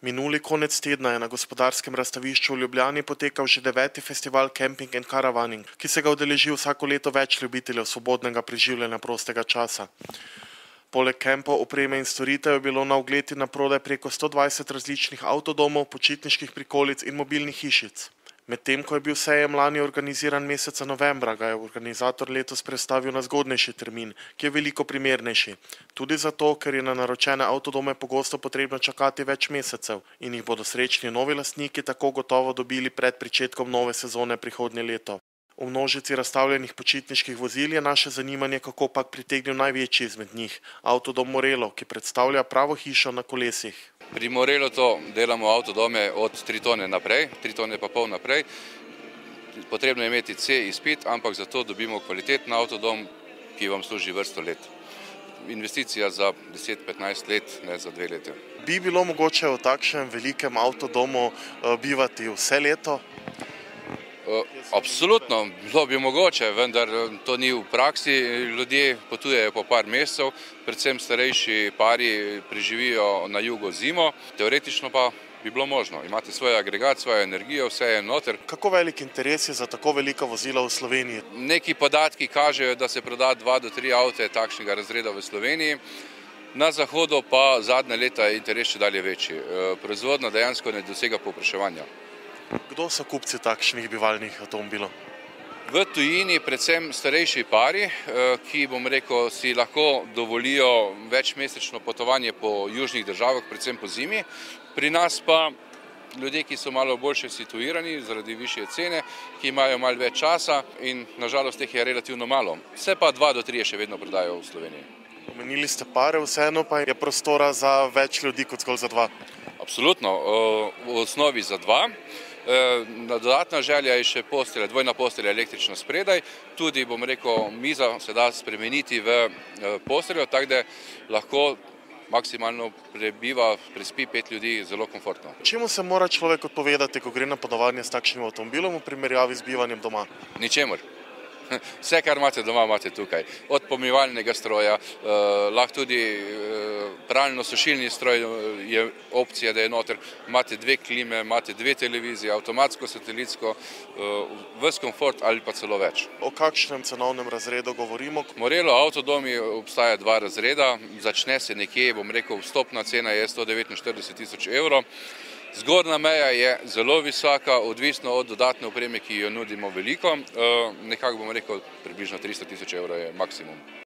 Minuli konec tedna je na gospodarskem razstavišču v Ljubljani potekal že 9. festival Camping and Caravaning, ki se ga udeleži vsako leto več ljubiteljev svobodnega preživljanja prostega časa. Poleg kempov, opreme in storitev je bilo na ogled in na prodaj preko 120 različnih avtodomov, počitniških prikolic in mobilnih hišic. Medtem ko je bil sejem lani organiziran meseca novembra, ga je organizator letos prestavil na zgodnejši termin, ki je veliko primernejši. Tudi zato, ker je na naročene avtodome pogosto potrebno čakati več mesecev in jih bodo srečni novi lastniki tako gotovo dobili pred pričetkom nove sezone prihodnje leto. V množici razstavljenih počitniških vozil je naše zanimanje kakopak pritegnil največji izmed njih, avtodom Morelo, ki predstavlja pravo hišo na kolesih. Pri Morelu to delamo avtodome od 3 tone naprej, 3 tone pa pol naprej. Potrebno je imeti C izpit, ampak zato dobimo kvaliteten avtodom, ki vam služi vrsto let. Investicija za 10-15 let, ne za 2 leta. Bi bilo mogoče v takšnem velikem avtodomu bivati vse leto? Absolutno, bilo bi mogoče, vendar to ni v praksi. Ljudje potujejo po par mesecev, predvsem starejši pari preživijo na jugu zimo. Teoretično pa bi bilo možno. Imate svoj agregat, svojo energijo, vse je noter. Kako velik interes je za tako velika vozila v Sloveniji? Neki podatki kažejo, da se proda 2 do 3 avte takšnega razreda v Sloveniji. Na zahodu pa zadnje leta je interes še dalje večji. Proizvodnja dejansko ne dosega povpraševanja. Kdo so kupci takšnih bivalnih avtomobilov? V tujini predvsem starejši pari, ki, bom rekel, si lahko dovolijo večmesečno potovanje po južnih državah, predvsem po zimi. Pri nas pa ljudje, ki so malo boljše situirani zaradi višje cene, ki imajo malo več časa in nažalost teh je relativno malo. Vse pa 2 do 3 še vedno prodajo v Sloveniji. Omenili ste pare, vseeno pa je prostora za več ljudi kot zgolj za 2. Absolutno, v osnovi za 2. Dodatna želja je še postelja, dvojna postelja električna spredaj. Tudi, bom rekel, miza se da spremeniti v posteljo, tako da lahko maksimalno prespi 5 ljudi zelo komfortno. Čemu se mora človek odpovedati, ko gre na potovanje s takšnim avtomobilom v primerjavi z bivanjem doma? Ničemur. Vse, kar imate doma, imate tukaj. Od pomivalnega stroja, lahko tudi pralno-sušilni stroj je opcija, da je noter. Imate 2 klime, imate 2 televizije, avtomatsko, satelitsko, ves komfort ali pa celo več. O kakšnem cenovnem razredu govorimo? Morelo avtodomi obstaja 2 razreda, začne se nekje, bom rekel, vstopna cena je 149.000 evrov. Zgornja meja je zelo visoka, odvisno od dodatne opreme, ki jo nudimo veliko. Nekako bom rekel, približno 300.000 evrov je maksimum.